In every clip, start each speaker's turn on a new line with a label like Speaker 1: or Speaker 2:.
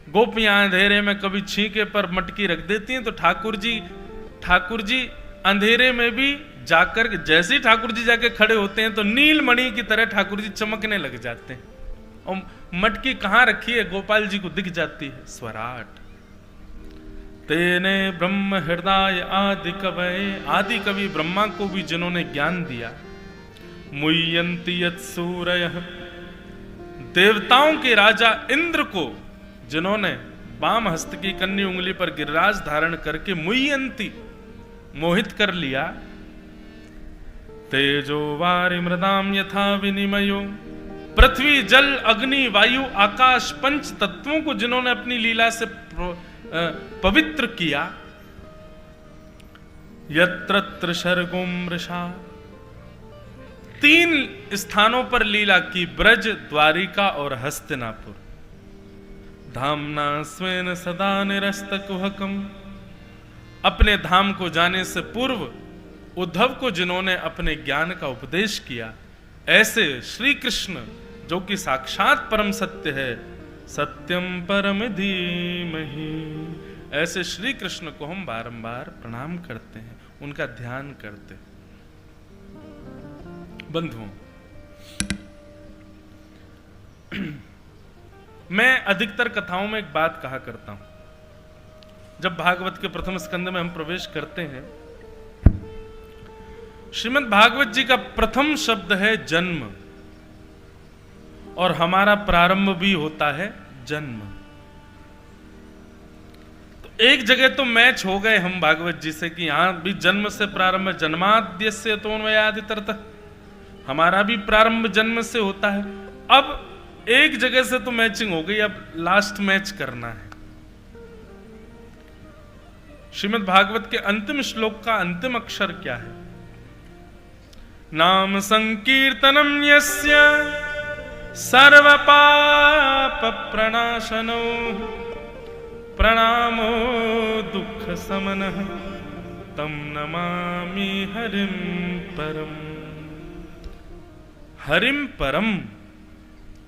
Speaker 1: गोपियां अंधेरे में कभी छींके पर मटकी रख देती हैं, तो ठाकुर जी अंधेरे में भी जाकर, जैसे ही ठाकुर जी जाके खड़े होते हैं तो नीलमणि की तरह ठाकुर जी चमकने लग जाते हैं। और मटकी कहां रखी है गोपाल जी को दिख जाती है। स्वराट तेने ब्रह्म हृदय आदि कवये, आदि कवि ब्रह्मा को भी जिन्होंने ज्ञान दिया। मुह्यन्ति यत् सूरयः, देवताओं के राजा इंद्र को जिन्होंने वाम हस्त की कन्नी उंगली पर गिरिराज धारण करके मुह्यन्ति मोहित कर लिया। तेजो वारि मृदाम यथा विनिमयो, पृथ्वी जल अग्नि वायु आकाश पंच तत्वों को जिन्होंने अपनी लीला से पवित्र किया। यत्र शर्गो मृषा, 3 स्थानों पर लीला की, ब्रज, द्वारिका और हस्तिनापुर। धामना स्वेन सदा निरस्त कुहकम, अपने धाम को जाने से पूर्व उद्धव को जिन्होंने अपने ज्ञान का उपदेश किया, ऐसे श्री कृष्ण जो कि साक्षात परम सत्य है, सत्यम परम धीमहि, ऐसे श्री कृष्ण को हम बारंबार प्रणाम करते हैं, उनका ध्यान करते हैं। बंधुओं, मैं अधिकतर कथाओं में एक बात कहा करता हूं। जब भागवत के प्रथम स्कंद में हम प्रवेश करते हैं, श्रीमद् भागवत जी का प्रथम शब्द है जन्म, और हमारा प्रारंभ भी होता है जन्म। तो एक जगह तो मैच हो गए हम भागवत जी से कि यहां भी जन्म से प्रारंभ, जन्माद्यस्य तोन्वयादितरतः, हमारा भी प्रारंभ जन्म से होता है। अब एक जगह से तो मैचिंग हो गई, अब लास्ट मैच करना है। श्रीमद् भागवत के अंतिम श्लोक का अंतिम अक्षर क्या है? नाम संकीर्तनम यस्य सर्व पाप प्रणाशनो, प्रणामो दुख समनः, तम नमामि हरिम परम। हरिम परम,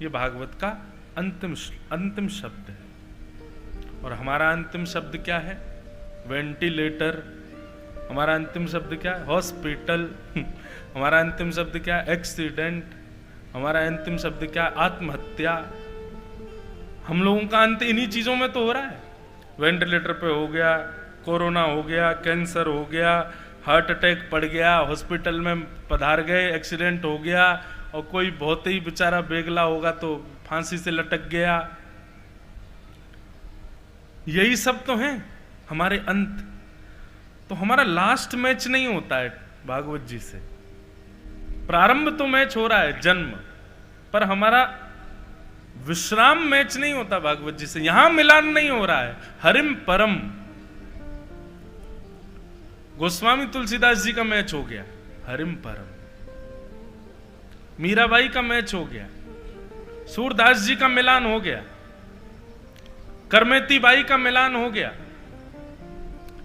Speaker 1: ये भागवत का अंतिम शब्द है। और हमारा अंतिम शब्द क्या है? वेंटिलेटर। हमारा अंतिम शब्द क्या है? हॉस्पिटल। हमारा अंतिम शब्द क्या है? एक्सीडेंट। हमारा अंतिम शब्द क्या है? आत्महत्या। हम लोगों का अंत इन्हीं चीजों में तो हो रहा है। वेंटिलेटर पे हो गया, कोरोना हो गया, कैंसर हो गया, हार्ट अटैक पड़ गया, हॉस्पिटल में पधार गए, एक्सीडेंट हो गया, और कोई बहुत ही बेचारा बेगला होगा तो फांसी से लटक गया। यही सब तो हैं हमारे अंत। तो हमारा लास्ट मैच नहीं होता है भागवत जी से। प्रारंभ तो मैच हो रहा है जन्म, पर हमारा विश्राम मैच नहीं होता भागवत जी से। यहां मिलान नहीं हो रहा है। हरिम परम। गोस्वामी तुलसीदास जी का मैच हो गया, हरिम परम। मीराबाई का मैच हो गया, सूरदास जी का मिलान हो गया, करमेती बाई का मिलान हो गया,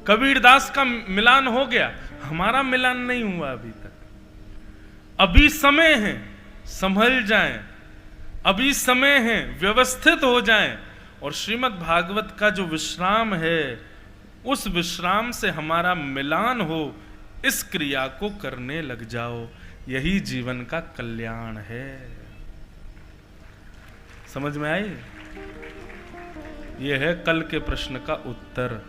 Speaker 1: कबीरदास का मिलान हो गया। हमारा मिलान नहीं हुआ अभी तक। अभी समय है, संभल जाएं। अभी समय है, व्यवस्थित हो जाएं। और श्रीमद् भागवत का जो विश्राम है, उस विश्राम से हमारा मिलान हो, इस क्रिया को करने लग जाओ। यही जीवन का कल्याण है। समझ में आई? यह है कल के प्रश्न का उत्तर।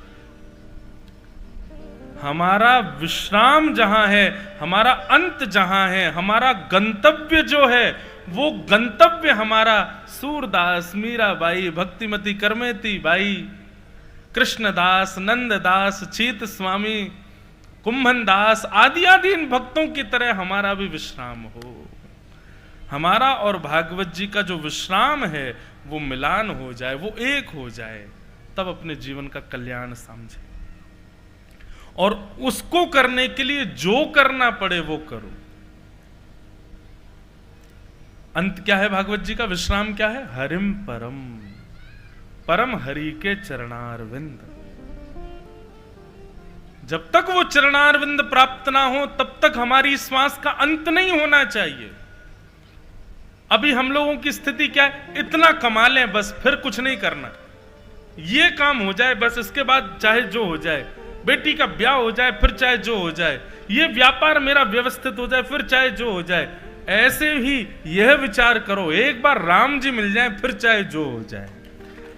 Speaker 1: हमारा विश्राम जहां है, हमारा अंत जहां है, हमारा गंतव्य जो है, वो गंतव्य हमारा सूरदास, मीराबाई, भक्तिमती करमेती बाई, कृष्णदास, नंददास, चीत स्वामी, कुंभन दास आदि आदि इन भक्तों की तरह हमारा भी विश्राम हो। हमारा और भागवत जी का जो विश्राम है वो मिलान हो जाए, वो एक हो जाए, तब अपने जीवन का कल्याण समझे। और उसको करने के लिए जो करना पड़े वो करो। अंत क्या है भागवत जी का? विश्राम क्या है? हरिम परम। परम हरि के चरणारविंद। जब तक वो चरणारविंद प्राप्त ना हो, तब तक हमारी श्वास का अंत नहीं होना चाहिए। अभी हम लोगों की स्थिति क्या है? इतना कमा लें बस, फिर कुछ नहीं करना। ये काम हो जाए बस, इसके बाद चाहे जो हो जाए, बेटी का ब्याह हो जाए फिर चाहे जो हो जाए, ये व्यापार मेरा व्यवस्थित हो जाए फिर चाहे जो हो जाए। ऐसे ही यह विचार करो, एक बार राम जी मिल जाए फिर चाहे जो हो जाए,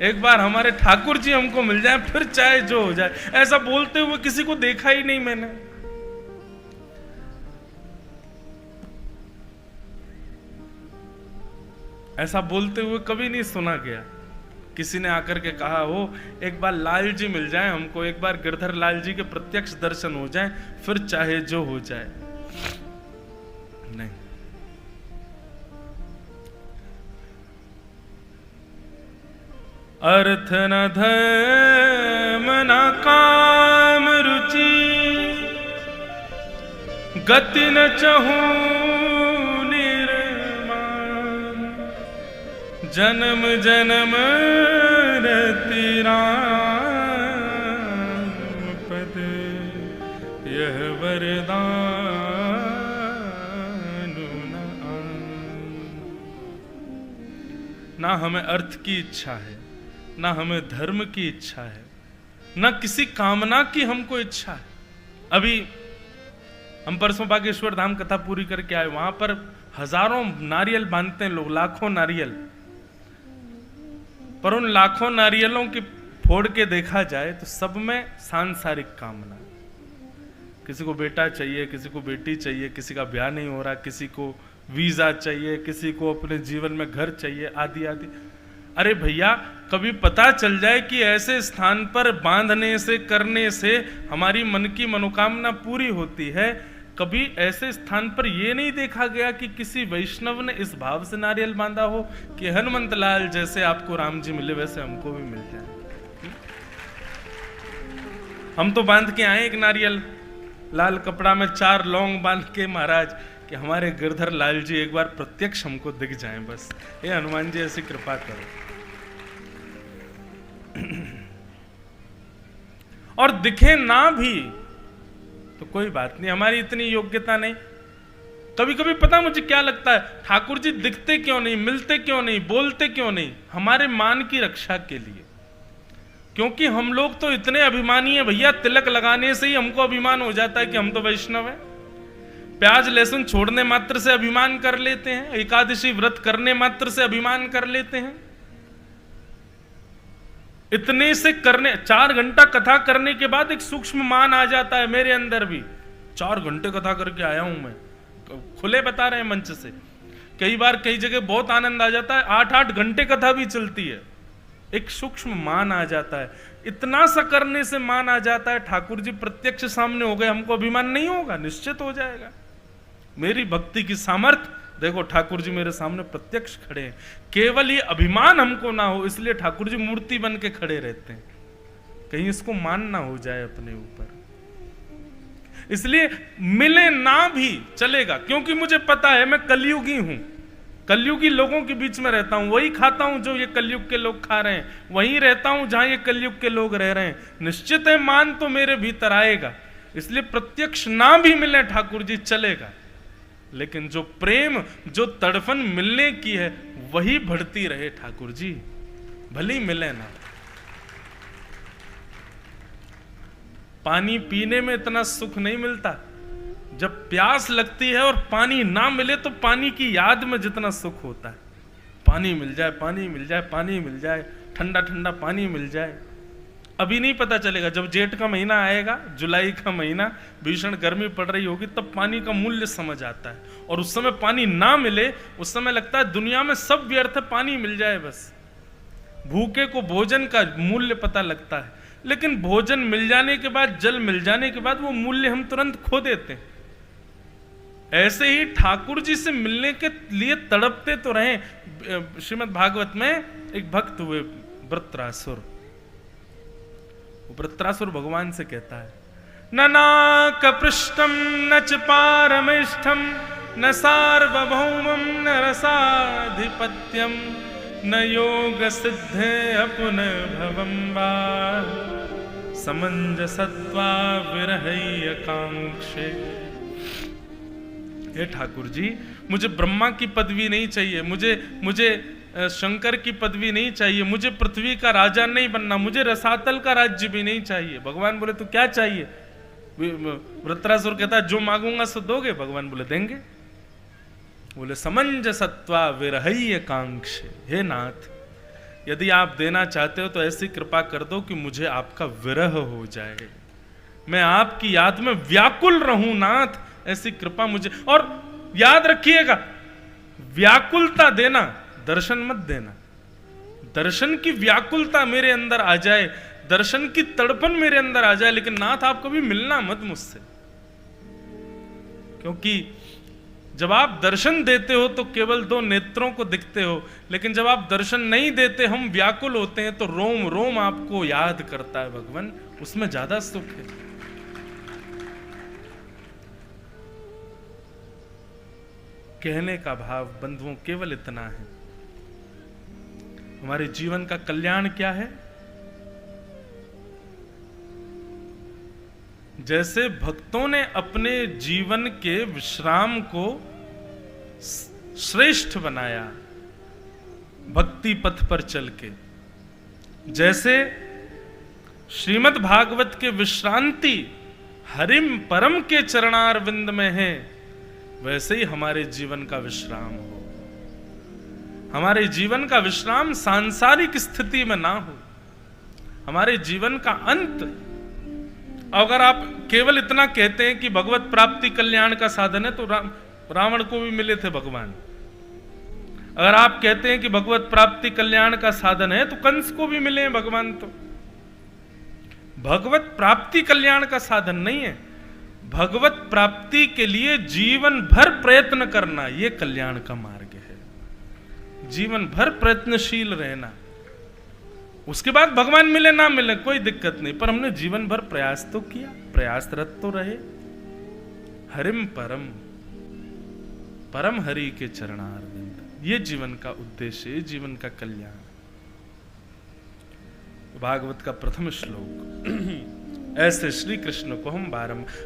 Speaker 1: एक बार हमारे ठाकुर जी हमको मिल जाए फिर चाहे जो हो जाए। ऐसा बोलते हुए किसी को देखा ही नहीं मैंने। ऐसा बोलते हुए कभी नहीं सुना गया। किसी ने आकर के कहा हो एक बार लाल जी मिल जाए हमको, एक बार गिरधर लाल जी के प्रत्यक्ष दर्शन हो जाए फिर चाहे जो हो जाए। नहीं, अर्थ न धर्म न काम रुचि, गति न चहूं जन्म जन्म रति राम पद, यह वरदान ना हमें अर्थ की इच्छा है, ना हमें धर्म की इच्छा है, ना किसी कामना की हमको इच्छा है। अभी हम परसों बागेश्वर धाम कथा पूरी करके आए, वहां पर हजारों नारियल बांधते हैं लोग, लाखों नारियल। पर उन लाखों नारियलों की फोड़ के देखा जाए तो सब में सांसारिक कामना। किसी को बेटा चाहिए, किसी को बेटी चाहिए, किसी का ब्याह नहीं हो रहा, किसी को वीजा चाहिए, किसी को अपने जीवन में घर चाहिए, आदि आदि। अरे भैया, कभी पता चल जाए कि ऐसे स्थान पर बांधने से, करने से हमारी मन की मनोकामना पूरी होती है। कभी ऐसे स्थान पर यह नहीं देखा गया कि किसी वैष्णव ने इस भाव से नारियल बांधा हो कि हनुमंत लाल जैसे आपको राम जी मिले वैसे हमको भी मिल जाए। हम तो बांध के आए एक नारियल, लाल कपड़ा में 4 लौंग बांध के महाराज, कि हमारे गिरधर लाल जी एक बार प्रत्यक्ष हमको दिख जाएं बस। ये हनुमान जी ऐसी कृपा करो। और दिखे ना भी तो कोई बात नहीं, हमारी इतनी योग्यता नहीं। कभी कभी पता मुझे क्या लगता है, ठाकुर जी दिखते क्यों नहीं, मिलते क्यों नहीं, बोलते क्यों नहीं? हमारे मान की रक्षा के लिए। क्योंकि हम लोग तो इतने अभिमानी हैं भैया, तिलक लगाने से ही हमको अभिमान हो जाता है कि हम तो वैष्णव हैं। प्याज लहसुन छोड़ने मात्र से अभिमान कर लेते हैं, एकादशी व्रत करने मात्र से अभिमान कर लेते हैं। इतने से करने, 4 घंटा कथा करने के बाद एक सूक्ष्म मान आ जाता है मेरे अंदर भी। 4 घंटे कथा करके आया हूं मैं, खुले बता रहे हैं मंच से। कई बार कई जगह बहुत आनंद आ जाता है, 8-8 घंटे कथा भी चलती है। एक सूक्ष्म मान आ जाता है, इतना सा करने से मान आ जाता है। ठाकुर जी प्रत्यक्ष सामने हो गए, हमको अभिमान नहीं होगा, निश्चित हो जाएगा। मेरी भक्ति की सामर्थ्य देखो, ठाकुर जी मेरे सामने प्रत्यक्ष खड़े हैं। केवल ये अभिमान हमको ना हो, इसलिए ठाकुर जी मूर्ति बन के खड़े रहते हैं, कहीं इसको मान ना हो जाए अपने ऊपर। इसलिए मिले ना भी चलेगा, क्योंकि मुझे पता है मैं कलयुगी हूं, कलयुगी लोगों के बीच में रहता हूं, वही खाता हूं जो ये कलयुग के लोग खा रहे हैं, वही रहता हूं जहां ये कलयुग के लोग रह रहे हैं। निश्चित है मान तो मेरे भीतर आएगा। इसलिए प्रत्यक्ष ना भी मिले ठाकुर जी चलेगा, लेकिन जो प्रेम, जो तड़फन मिलने की है वही बढ़ती रहे ठाकुर जी, भले ही मिले ना। पानी पीने में इतना सुख नहीं मिलता, जब प्यास लगती है और पानी ना मिले तो पानी की याद में जितना सुख होता है। पानी मिल जाए, पानी मिल जाए, पानी मिल जाए, ठंडा ठंडा पानी मिल जाए। अभी नहीं पता चलेगा, जब जेठ का महीना आएगा, जुलाई का महीना, भीषण गर्मी पड़ रही होगी, तब पानी का मूल्य समझ आता है। और उस समय पानी ना मिले, उस समय लगता है दुनिया में सब व्यर्थ है, पानी मिल जाए बस। भूखे को भोजन का मूल्य पता लगता है, लेकिन भोजन मिल जाने के बाद, जल मिल जाने के बाद वो मूल्य हम तुरंत खो देते हैं। ऐसे ही ठाकुर जी से मिलने के लिए तड़पते तो रहे। श्रीमद् भागवत में एक भक्त हुए वृत्रासुर, वृत्रासुर भगवान से कहता है, न नाक पृष्ठम न च पारमेष्ठम न सार्वभौमम न रसाधिपत्यम न योग सिद्धे अपुन भवम वा समंजसत्वा विरहय कांक्षे। हे ठाकुर जी, मुझे ब्रह्मा की पदवी नहीं चाहिए, मुझे शंकर की पदवी नहीं चाहिए, मुझे पृथ्वी का राजा नहीं बनना, मुझे रसातल का राज्य भी नहीं चाहिए। भगवान बोले तो क्या चाहिए? वृत्रासुर कहता है जो मांगूंगा सो दोगे? भगवान बोले देंगे। बोले समंजसत्वा विरहय कांक्ष, हे नाथ यदि आप देना चाहते हो तो ऐसी कृपा कर दो कि मुझे आपका विरह हो जाए, मैं आपकी याद में व्याकुल रहूं नाथ, ऐसी कृपा मुझे। और याद रखिएगा, व्याकुलता देना, दर्शन मत देना। दर्शन की व्याकुलता मेरे अंदर आ जाए, दर्शन की तड़पन मेरे अंदर आ जाए, लेकिन नाथ आप कभी मिलना मत मुझसे। क्योंकि जब आप दर्शन देते हो तो केवल दो नेत्रों को दिखते हो, लेकिन जब आप दर्शन नहीं देते, हम व्याकुल होते हैं, तो रोम रोम आपको याद करता है भगवान, उसमें ज्यादा सुख है। कहने का भाव बंधुओं केवल इतना है, हमारे जीवन का कल्याण क्या है? जैसे भक्तों ने अपने जीवन के विश्राम को श्रेष्ठ बनाया भक्ति पथ पर चल के, जैसे श्रीमद् भागवत के विश्रांति हरिम परम के चरणारविंद में है, वैसे ही हमारे जीवन का विश्राम हो। हमारे जीवन का विश्राम सांसारिक स्थिति में ना हो, हमारे जीवन का अंत। अगर आप केवल इतना कहते हैं कि भगवत प्राप्ति कल्याण का साधन है, तो रावण को भी मिले थे भगवान। अगर आप कहते हैं कि भगवत प्राप्ति कल्याण का साधन है, तो कंस को भी मिले हैं भगवान। तो भगवत प्राप्ति कल्याण का साधन नहीं है, भगवत प्राप्ति के लिए जीवन भर प्रयत्न करना, यह कल्याण का मार्ग है। जीवन भर प्रयत्नशील रहना, उसके बाद भगवान मिले ना मिले कोई दिक्कत नहीं, पर हमने जीवन भर प्रयास तो किया, प्रयासरत तो रहे। हरिम परम, परम हरि के चरणारविंद, ये जीवन का उद्देश्य है, जीवन का कल्याण। भागवत का प्रथम श्लोक, ऐसे श्री कृष्ण को हम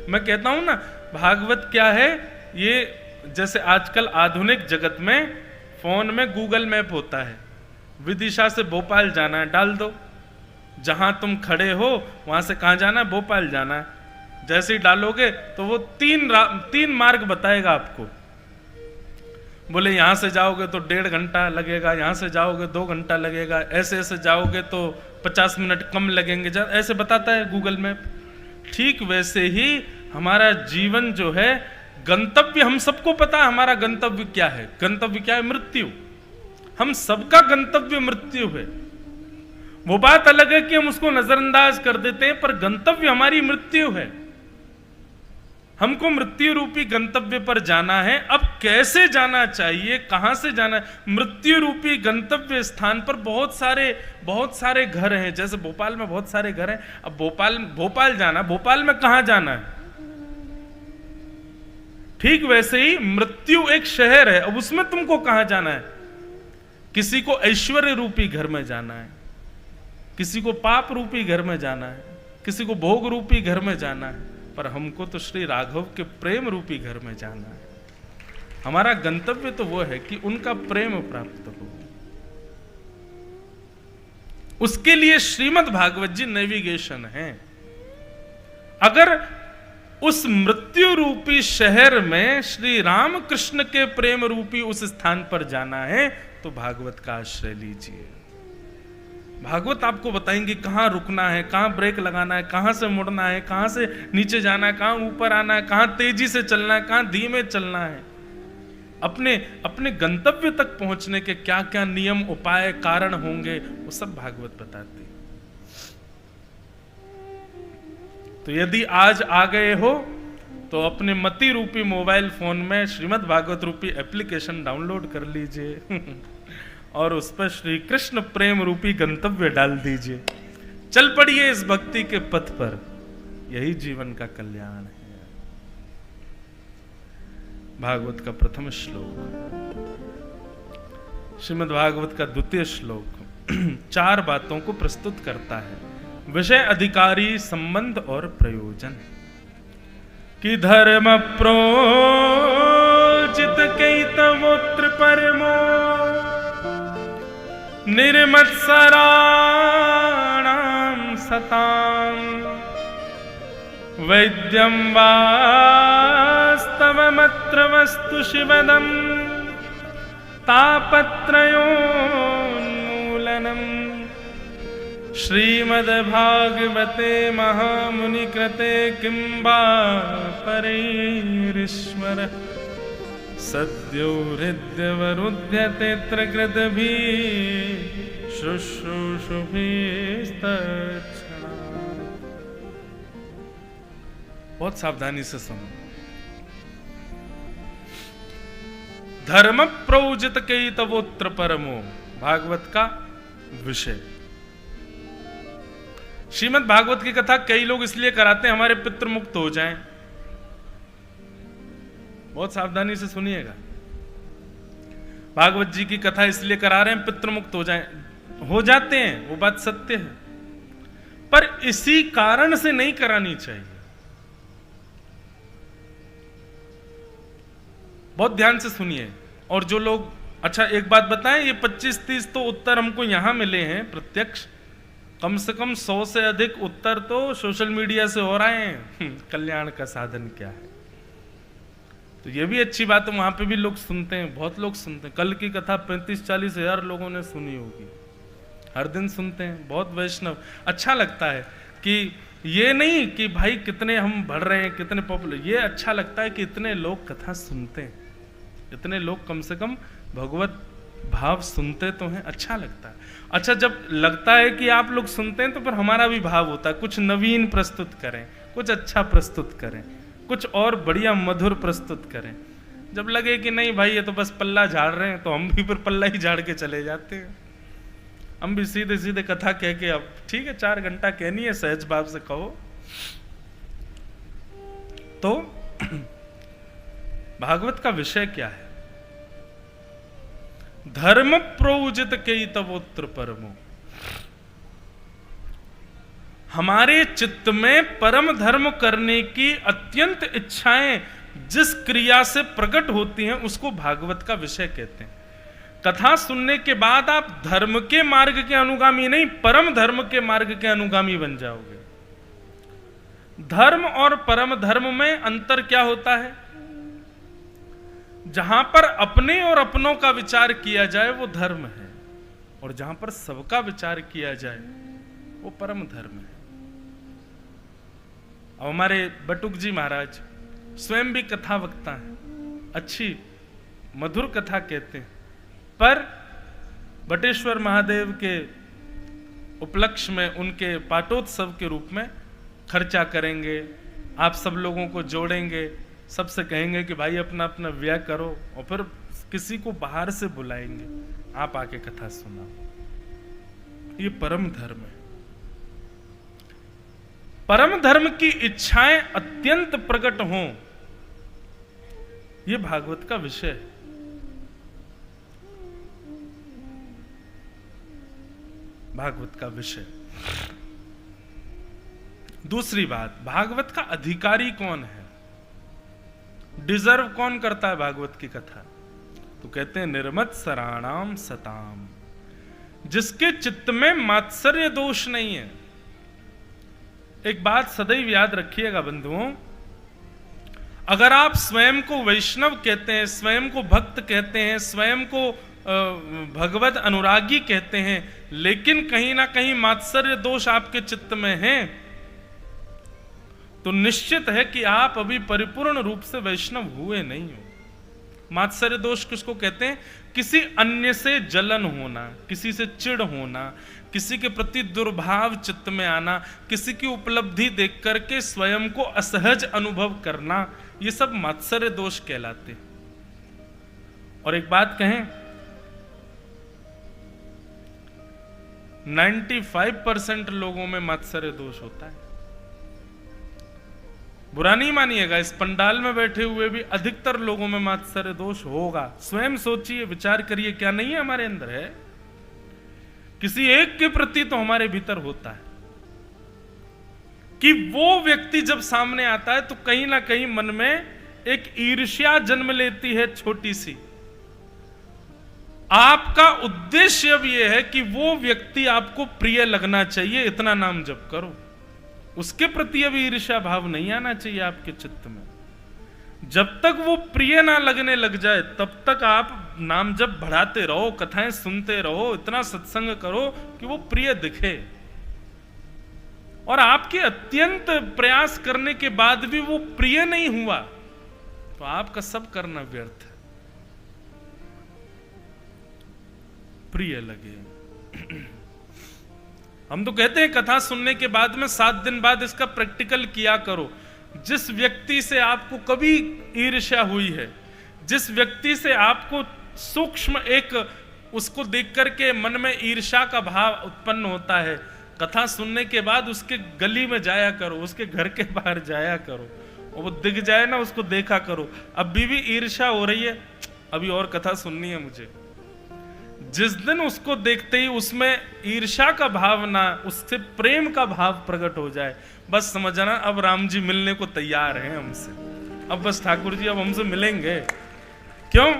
Speaker 1: मैं कहता हूं ना, भागवत क्या है? ये जैसे आजकल आधुनिक जगत में फोन में गूगल मैप होता है, विदिशा से भोपाल जाना है, डाल दो, जहां तुम खड़े हो वहां से कहां जाना है, भोपाल जाना है। जैसे ही डालोगे तो वो तीन मार्ग बताएगा आपको। बोले यहां से जाओगे तो 1.5 घंटा लगेगा, यहां से जाओगे 2 घंटा लगेगा, ऐसे ऐसे जाओगे तो 50 मिनट कम लगेंगे, ऐसे बताता है गूगल मैप। ठीक वैसे ही हमारा जीवन जो है, गंतव्य हम सबको पता है, हमारा गंतव्य क्या है? गंतव्य क्या है? मृत्यु। हम सबका गंतव्य मृत्यु है। वो बात अलग है कि हम उसको नजरअंदाज कर देते हैं, पर गंतव्य हमारी मृत्यु है। हमको मृत्यु रूपी गंतव्य पर जाना है। अब कैसे जाना चाहिए, कहां से जाना है? मृत्यु रूपी गंतव्य स्थान पर बहुत सारे घर हैं। जैसे भोपाल में बहुत सारे घर हैं। अब भोपाल जाना, भोपाल में कहां जाना है? ठीक वैसे ही मृत्यु एक शहर है, अब उसमें तुमको कहां जाना है? किसी को ऐश्वर्य रूपी घर में जाना है, किसी को पाप रूपी घर में जाना है, किसी को भोग रूपी घर में जाना है, पर हमको तो श्री राघव के प्रेम रूपी घर में जाना है। हमारा गंतव्य तो वो है कि उनका प्रेम प्राप्त हो। उसके लिए श्रीमद् भागवत जी नेविगेशन है। अगर उस मृत्यु रूपी शहर में श्री राम कृष्ण के प्रेम रूपी उस स्थान पर जाना है, तो भागवत का आश्रय लीजिए। भागवत आपको बताएंगे कहां रुकना है, कहां ब्रेक लगाना है, कहां से मुड़ना है, कहां से नीचे जाना है, कहां ऊपर आना है, कहां तेजी से चलना है, कहां धीमे चलना है। अपने गंतव्य तक पहुंचने के क्या क्या नियम, उपाय, कारण होंगे, वो सब भागवत बताती है। तो यदि आज आ गए हो तो अपने मति रूपी मोबाइल फोन में श्रीमद् भागवत रूपी एप्लीकेशन डाउनलोड कर लीजिए और उस पर श्री कृष्ण प्रेम रूपी गंतव्य डाल दीजिए। चल पड़िए इस भक्ति के पथ पर, यही जीवन का कल्याण है। भागवत का प्रथम श्लोक, श्रीमद् भागवत का द्वितीय श्लोक 4 बातों को प्रस्तुत करता है। विषय, अधिकारी, संबंध और प्रयोजन। कि धर्म प्रोचित कई तवोत्र परमो निर्मत्सराणां सतां वैद्यं वास्तवमत्र वस्तु शिवदं तापत्रयोन्मूलनम् श्रीमद्भागवते महामुनिकृते किं वा परैरीश्वर सद्यो हृद्यवरुध्यतेऽत्र कृतभिः शुश्रूषुभिस्तत्क्षणात्। बहुत सावधानी से सुनो। धर्म प्रोजित केतवोत्र परमो, भागवत का विषय। श्रीमद् भागवत की कथा कई लोग इसलिए कराते हैं हमारे पितृ मुक्त हो जाएं। बहुत सावधानी से सुनिएगा। भागवत जी की कथा इसलिए करा रहे हैं पितृ मुक्त हो जाएं, हो जाते हैं, वो बात सत्य है, पर इसी कारण से नहीं करानी चाहिए। बहुत ध्यान से सुनिए। और जो लोग, अच्छा एक बात बताएं, ये 25-30 तो उत्तर हमको यहां मिले हैं प्रत्यक्ष, कम से कम 100 से अधिक उत्तर तो सोशल मीडिया से हो रहे हैं। कल्याण का साधन क्या है, तो ये भी अच्छी बात है, वहां पे भी लोग सुनते हैं, बहुत लोग सुनते हैं। कल की कथा 35-40 हजार लोगों ने सुनी होगी, हर दिन सुनते हैं, बहुत वैष्णव। अच्छा लगता है कि ये नहीं कि भाई कितने हम बढ़ रहे हैं, कितने पॉपुलर, ये अच्छा लगता है कि इतने लोग कथा सुनते हैं, इतने लोग कम से कम भगवत भाव सुनते तो हैं, अच्छा लगता है। अच्छा, जब लगता है कि आप लोग सुनते हैं तो फिर हमारा भी भाव होता है कुछ नवीन प्रस्तुत करें, कुछ अच्छा प्रस्तुत करें, कुछ और बढ़िया मधुर प्रस्तुत करें। जब लगे कि नहीं भाई ये तो बस पल्ला झाड़ रहे हैं, तो हम भी फिर पल्ला ही झाड़ के चले जाते हैं। हम भी सीधे सीधे कथा कह के, अब ठीक है 4 घंटा कहनी है, सहज भाव से कहो। तो भागवत का विषय क्या है? धर्म प्रोजित केतवोत्र परमो। हमारे चित्त में परम धर्म करने की अत्यंत इच्छाएं जिस क्रिया से प्रकट होती हैं उसको भागवत का विषय कहते हैं। कथा सुनने के बाद आप धर्म के मार्ग के अनुगामी नहीं, परम धर्म के मार्ग के अनुगामी बन जाओगे। धर्म और परम धर्म में अंतर क्या होता है? जहां पर अपने और अपनों का विचार किया जाए वो धर्म है, और जहां पर सबका विचार किया जाए वो परम धर्म है। अब हमारे बटुक जी महाराज स्वयं भी कथा वक्ता हैं, अच्छी मधुर कथा कहते हैं, पर बटेश्वर महादेव के उपलक्ष्य में उनके पाटोत्सव के रूप में खर्चा करेंगे, आप सब लोगों को जोड़ेंगे, सबसे कहेंगे कि भाई अपना अपना व्यय करो, और फिर किसी को बाहर से बुलाएंगे, आप आके कथा सुनाओ। ये परम धर्म है। परम धर्म की इच्छाएं अत्यंत प्रकट हों, यह भागवत का विषय है। भागवत का विषय। दूसरी बात, भागवत का अधिकारी कौन है? डिजर्व कौन करता है भागवत की कथा? तो कहते हैं निर्मत्सराणाम सताम, जिसके चित्त में मात्सर्य दोष नहीं है। एक बात सदैव याद रखिएगा बंधुओं, अगर आप स्वयं को वैष्णव कहते हैं, स्वयं को भक्त कहते हैं, स्वयं को भगवत अनुरागी कहते हैं, लेकिन कहीं ना कहीं मात्सर्य दोष आपके चित्त में है, तो निश्चित है कि आप अभी परिपूर्ण रूप से वैष्णव हुए नहीं हो। मात्सर्य दोष किसको कहते हैं? किसी अन्य से जलन होना, किसी से चिढ़ होना, किसी के प्रति दुर्भाव चित्त में आना, किसी की उपलब्धि देख करके स्वयं को असहज अनुभव करना, ये सब मात्सर्य दोष कहलाते। और एक बात कहें, 95% लोगों में मात्सर्य दोष होता है। बुरा नहीं मानिएगा, इस पंडाल में बैठे हुए भी अधिकतर लोगों में मात्सर्य दोष होगा। स्वयं सोचिए, विचार करिए, क्या नहीं है हमारे अंदर? है किसी एक के प्रति तो हमारे भीतर होता है कि वो व्यक्ति जब सामने आता है तो कहीं ना कहीं मन में एक ईर्ष्या जन्म लेती है, छोटी सी। आपका उद्देश्य अब यह है कि वो व्यक्ति आपको प्रिय लगना चाहिए, इतना नाम जप करो। उसके प्रति अभी ईर्ष्या भाव नहीं आना चाहिए आपके चित्त में। जब तक वो प्रिय ना लगने लग जाए तब तक आप नाम जप बढ़ाते रहो, कथाएं सुनते रहो, इतना सत्संग करो कि वो प्रिय दिखे। और आपके अत्यंत प्रयास करने के बाद भी वो प्रिय नहीं हुआ तो आपका सब करना व्यर्थ है। प्रिय लगे। हम तो कहते हैं कथा सुनने के बाद में 7 दिन बाद इसका प्रैक्टिकल किया करो। जिस व्यक्ति से आपको कभी ईर्ष्या हुई है, जिस व्यक्ति से आपको सूक्ष्म एक उसको देख करके मन में ईर्ष्या का भाव उत्पन्न होता है, कथा सुनने के बाद उसके गली में जाया करो, उसके घर के बाहर जाया करो, और वो दिख जाए ना उसको देखा करो। अभी भी ईर्ष्या हो रही है, अभी और कथा सुननी है मुझे। जिस दिन उसको देखते ही उसमें ईर्ष्या का भाव ना, उससे प्रेम का भाव प्रकट हो जाए, बस समझना अब राम जी मिलने को तैयार हैं हमसे। अब बस ठाकुर जी अब हमसे मिलेंगे। क्यों?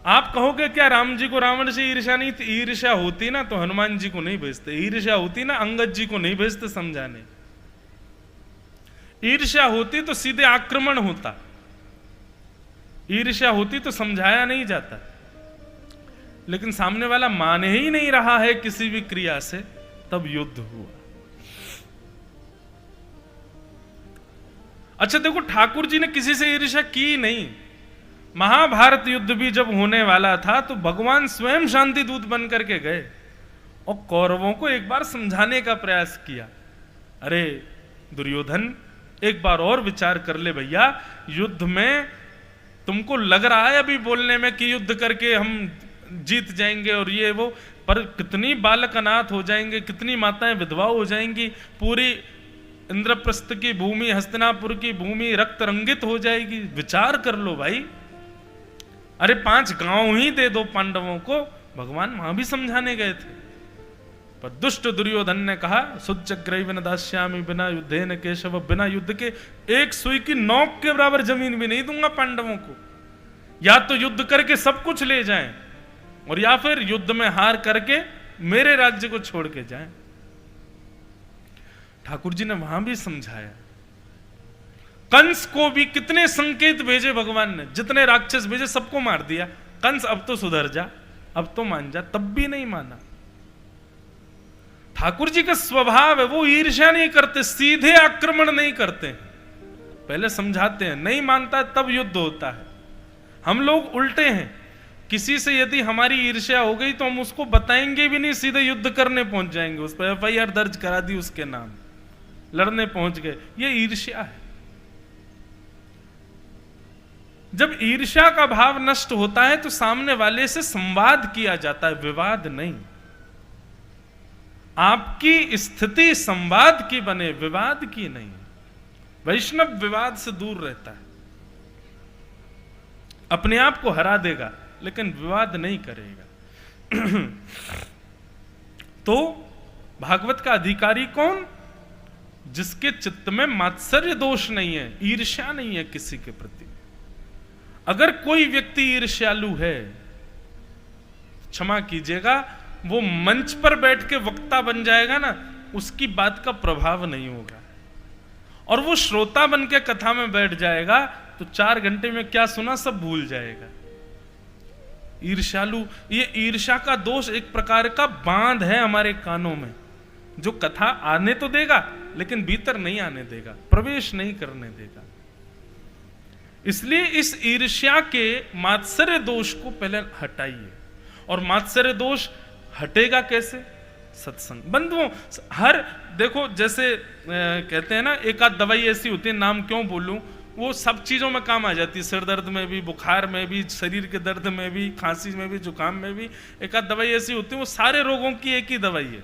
Speaker 1: आप कहोगे क्या राम जी को रावण से ईर्ष्या नहीं थी? ईर्ष्या होती ना तो हनुमान जी को नहीं भेजते, ईर्ष्या होती ना अंगद जी को नहीं भेजते समझाने, ईर्ष्या होती तो सीधे आक्रमण होता, ईर्ष्या होती तो समझाया नहीं जाता। लेकिन सामने वाला मान ही नहीं रहा है किसी भी क्रिया से, तब युद्ध हुआ। अच्छा देखो, ठाकुर जी ने किसी से ईर्ष्या की नहीं। महाभारत युद्ध भी जब होने वाला था तो भगवान स्वयं शांति दूत बन करके गए और कौरवों को एक बार समझाने का प्रयास किया। अरे दुर्योधन, एक बार और विचार कर ले भैया, युद्ध में तुमको लग रहा है अभी बोलने में कि युद्ध करके हम जीत जाएंगे और ये वो, पर कितनी बालक अनाथ हो जाएंगे, कितनी माताएं विधवा हो जाएंगी, पूरी इंद्रप्रस्थ की भूमि, हस्तिनापुर की भूमि रक्त रंगित हो जाएगी। विचार कर लो भाई। अरे 5 गांव ही दे दो पांडवों को। भगवान वहां भी समझाने गए थे, पर दुष्ट दुर्योधन ने कहा सुच्चग्रैव न दास्यामि बिना युद्धेन केशव, बिना युद्ध के एक सुई की नोक के बराबर जमीन भी नहीं दूंगा पांडवों को। या तो युद्ध करके सब कुछ ले जाएं और या फिर युद्ध में हार करके मेरे राज्य को छोड़ के जाएं। ठाकुर जी ने वहां भी समझाया। कंस को भी कितने संकेत भेजे भगवान ने, जितने राक्षस भेजे सबको मार दिया। कंस अब तो सुधर जा, अब तो मान जा, तब भी नहीं माना। ठाकुर जी का स्वभाव है, वो ईर्ष्या नहीं करते, सीधे आक्रमण नहीं करते, पहले समझाते हैं, नहीं मानता तब युद्ध होता है। हम लोग उल्टे हैं, किसी से यदि हमारी ईर्ष्या हो गई तो हम उसको बताएंगे भी नहीं, सीधे युद्ध करने पहुंच जाएंगे, उस पर FIR दर्ज करा दी उसके नाम, लड़ने पहुंच गए। ये ईर्ष्या है। जब ईर्ष्या का भाव नष्ट होता है तो सामने वाले से संवाद किया जाता है, विवाद नहीं। आपकी स्थिति संवाद की बने, विवाद की नहीं। वैष्णव विवाद से दूर रहता है, अपने आप को हरा देगा लेकिन विवाद नहीं करेगा। तो भागवत का अधिकारी कौन? जिसके चित्त में मात्सर्य दोष नहीं है, ईर्ष्या नहीं है किसी के प्रति। अगर कोई व्यक्ति ईर्ष्यालु है, क्षमा कीजिएगा, वो मंच पर बैठ के वक्ता बन जाएगा ना, उसकी बात का प्रभाव नहीं होगा। और वो श्रोता बन के कथा में बैठ जाएगा तो 4 घंटे में क्या सुना सब भूल जाएगा। ईर्ष्यालु, ये ईर्ष्या का दोष एक प्रकार का बांध है हमारे कानों में, जो कथा आने तो देगा लेकिन भीतर नहीं आने देगा, प्रवेश नहीं करने देगा। इसलिए इस ईर्ष्या के मात्सर्य दोष को पहले हटाइए। और मात्सर्य दोष हटेगा कैसे? सत्संग। बंधुओं, हर देखो, जैसे कहते हैं ना, एक आध दवाई ऐसी होती है, नाम क्यों बोलूं, वो सब चीजों में काम आ जाती है, सिर दर्द में भी, बुखार में भी, शरीर के दर्द में भी, खांसी में भी, जुकाम में भी। एक आध दवाई ऐसी होती है, वो सारे रोगों की एक ही दवाई है।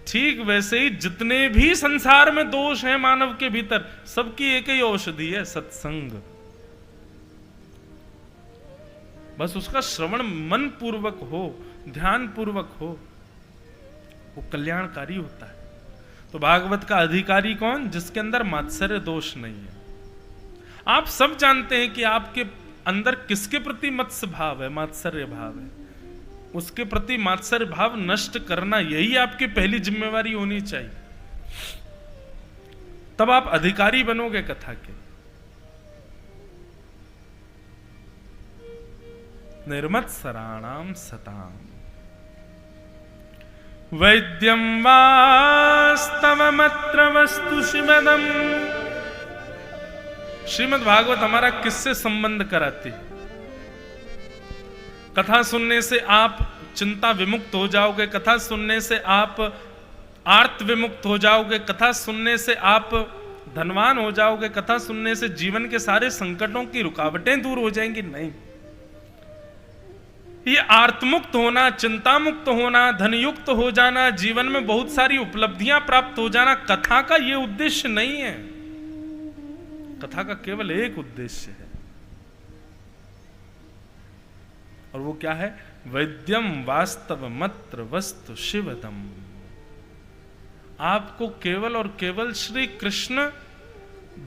Speaker 1: ठीक वैसे ही जितने भी संसार में दोष हैं मानव के भीतर, सबकी एक ही औषधि है, सत्संग। बस उसका श्रवण मन पूर्वक हो, ध्यान पूर्वक हो, वो कल्याणकारी होता है। तो भागवत का अधिकारी कौन? जिसके अंदर मात्सर्य दोष नहीं है। आप सब जानते हैं कि आपके अंदर किसके प्रति मत्स्य भाव है, मात्सर्य भाव है, उसके प्रति मात्सर्य भाव नष्ट करना, यही आपकी पहली जिम्मेवारी होनी चाहिए। तब आप अधिकारी बनोगे कथा के। निर्मत्सराणाम सताम वैद्यम वास्तवमत्र वस्तु शिवदम। श्रीमद् भागवत हमारा किससे संबंध कराती है? कथा सुनने से आप चिंता विमुक्त हो जाओगे, कथा सुनने से आप आर्त विमुक्त हो जाओगे, कथा सुनने से आप धनवान हो जाओगे, कथा सुनने से जीवन के सारे संकटों की रुकावटें दूर हो जाएंगी। नहीं, ये आर्तमुक्त होना, चिंता मुक्त होना, धनयुक्त हो जाना, जीवन में बहुत सारी उपलब्धियां प्राप्त हो जाना, कथा का ये उद्देश्य नहीं है। कथा का केवल एक उद्देश्य है, और वो क्या है? वैद्यम वास्तवमत्र वस्तु शिवदम। आपको केवल और केवल श्री कृष्ण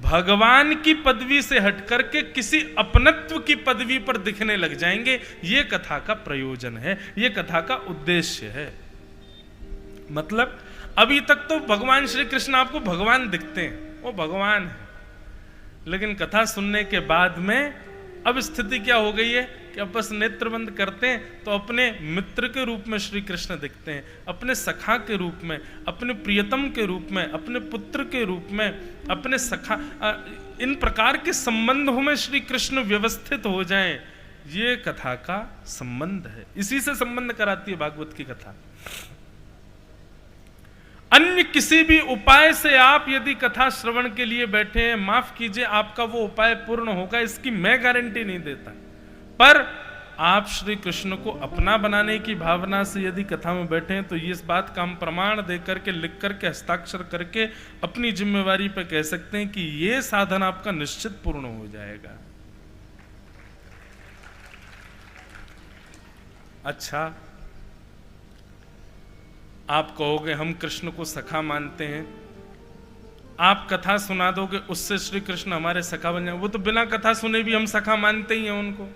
Speaker 1: भगवान की पदवी से हटकर के किसी अपनत्व की पदवी पर दिखने लग जाएंगे। ये कथा का प्रयोजन है, ये कथा का उद्देश्य है। मतलब अभी तक तो भगवान श्री कृष्ण आपको भगवान दिखते हैं, वो भगवान है, लेकिन कथा सुनने के बाद में अब स्थिति क्या हो गई है कि अब बस नेत्र बंद करते हैं तो अपने मित्र के रूप में श्री कृष्ण दिखते हैं, अपने सखा के रूप में, अपने प्रियतम के रूप में, अपने पुत्र के रूप में, अपने सखा, इन प्रकार के संबंधों में श्री कृष्ण व्यवस्थित हो जाएं। ये कथा का संबंध है, इसी से संबंध कराती है भागवत की कथा। अन्य किसी भी उपाय से आप यदि कथा श्रवण के लिए बैठे हैं, माफ कीजिए, आपका वो उपाय पूर्ण होगा इसकी मैं गारंटी नहीं देता, पर आप श्री कृष्ण को अपना बनाने की भावना से यदि कथा में बैठे हैं तो ये इस बात का हम प्रमाण दे करके, लिख करके, हस्ताक्षर करके अपनी जिम्मेवारी पर कह सकते हैं कि ये साधन आपका निश्चित पूर्ण हो जाएगा। अच्छा, आप कहोगे हम कृष्ण को सखा मानते हैं, आप कथा सुना दोगे उससे श्री कृष्ण हमारे सखा बन जाए। वो तो बिना कथा सुने भी हम सखा मानते ही हैं उनको।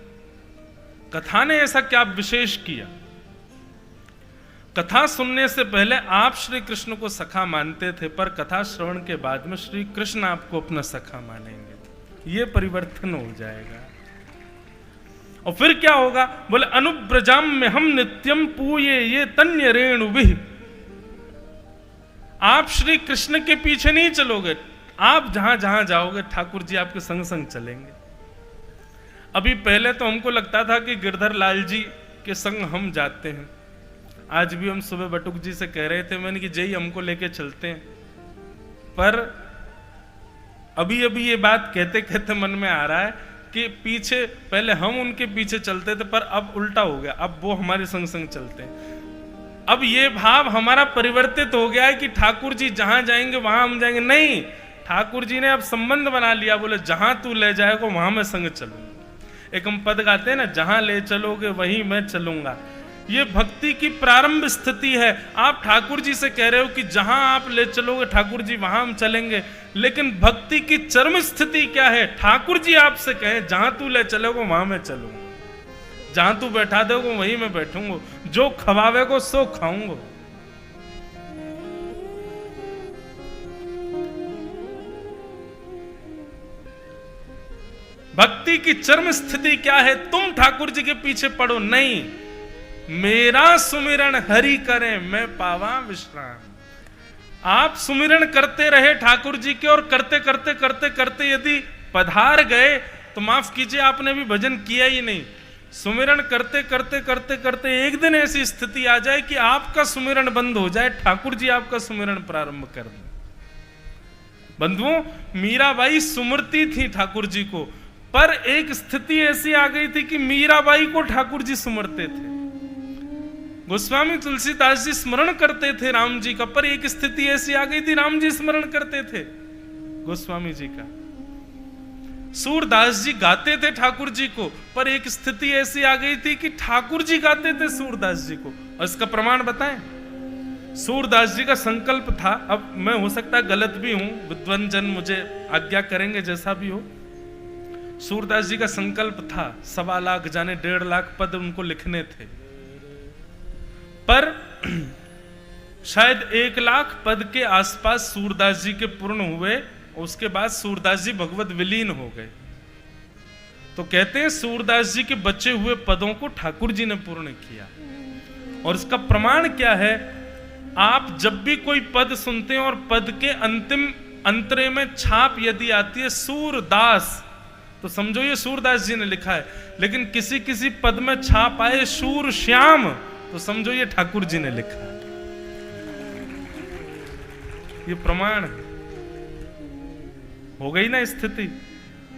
Speaker 1: कथा ने ऐसा क्या विशेष किया? कथा सुनने से पहले आप श्री कृष्ण को सखा मानते थे, पर कथा श्रवण के बाद में श्री कृष्ण आपको अपना सखा मानेंगे। ये परिवर्तन हो जाएगा। और फिर क्या होगा? बोले अनुब्रजाम में हम नित्यम पूये ये तन्य रेणु विह। आप श्री कृष्ण के पीछे नहीं चलोगे, आप जहां जहां जाओगे ठाकुर जी आपके संग संग चलेंगे। अभी पहले तो हमको लगता था कि गिरधर लाल जी के संग हम जाते हैं। आज भी हम सुबह बटुक जी से कह रहे थे, मैंने कि जय हमको लेके चलते हैं, पर अभी अभी ये बात कहते कहते मन में आ रहा है कि पीछे पहले हम उनके पीछे चलते थे, पर अब उल्टा हो गया, अब वो हमारे संग संग चलते हैं। अब ये भाव हमारा परिवर्तित हो गया है कि ठाकुर जी जहां जाएंगे वहां हम जाएंगे। नहीं, ठाकुर जी ने अब संबंध बना लिया, बोले जहां तू ले जाएगा वहां मैं संग चलूंगा। एक हम पद गाते हैं ना, जहां ले चलोगे वहीं मैं चलूंगा। ये भक्ति की प्रारंभ स्थिति है। आप ठाकुर जी से कह रहे हो कि जहां आप ले चलोगे ठाकुर जी वहां हम चलेंगे, लेकिन भक्ति की चरम स्थिति क्या है? ठाकुर जी आपसे कहें जहां तू ले चलोगे वहां मैं चलूंगा, जहां तू बैठा दोगे वहीं मैं बैठूंगा, जो खवावेगो सो खाऊंगा। भक्ति की चरम स्थिति क्या है? तुम ठाकुर जी के पीछे पड़ो नहीं, मेरा सुमिरन हरि करें मैं पावा विश्राम। आप सुमिरन करते रहे ठाकुर जी के, और करते करते करते करते यदि पधार गए तो माफ कीजिए आपने भी भजन किया ही नहीं। सुमिरन करते करते करते करते एक दिन ऐसी स्थिति आ जाए कि आपका सुमिरन बंद हो जाए, ठाकुर जी आपका सुमिरन प्रारंभ कर दें। बंधुओं, मीराबाई सुमरती थी ठाकुर जी को, पर एक स्थिति ऐसी आ गई थी कि मीराबाई को ठाकुर जी सुमरते थे। गोस्वामी तुलसीदास जी स्मरण करते थे राम जी का, पर एक स्थिति ऐसी आ गई थी राम जी स्मरण करते थे गोस्वामी जी का। सूरदास जी गाते थे ठाकुर जी को, पर एक स्थिति ऐसी आ गई थी कि ठाकुर जी गाते थे सूरदास जी को। और इसका प्रमाण बताएं, सूरदास जी का संकल्प था, अब मैं हो सकता गलत भी हूं, विद्वान जन मुझे आज्ञा करेंगे जैसा भी हो। सूरदास जी का संकल्प था 1.25 लाख जाने 1.5 लाख पद उनको लिखने थे, पर शायद 1 लाख पद के आसपास सूरदास जी के पूर्ण हुए। उसके बाद सूरदास जी भगवत विलीन हो गए। तो कहते हैं सूरदास जी के बचे हुए पदों को ठाकुर जी ने पूर्ण किया। और इसका प्रमाण क्या है? आप जब भी कोई पद सुनते हैं और पद के अंतिम अंतरे में छाप यदि आती है सूरदास, तो समझो ये सूरदास जी ने लिखा है। लेकिन किसी किसी पद में छाप आए सूर श्याम, तो समझो ये ठाकुर जी ने लिखा है। ये प्रमाण है। हो गई ना स्थिति।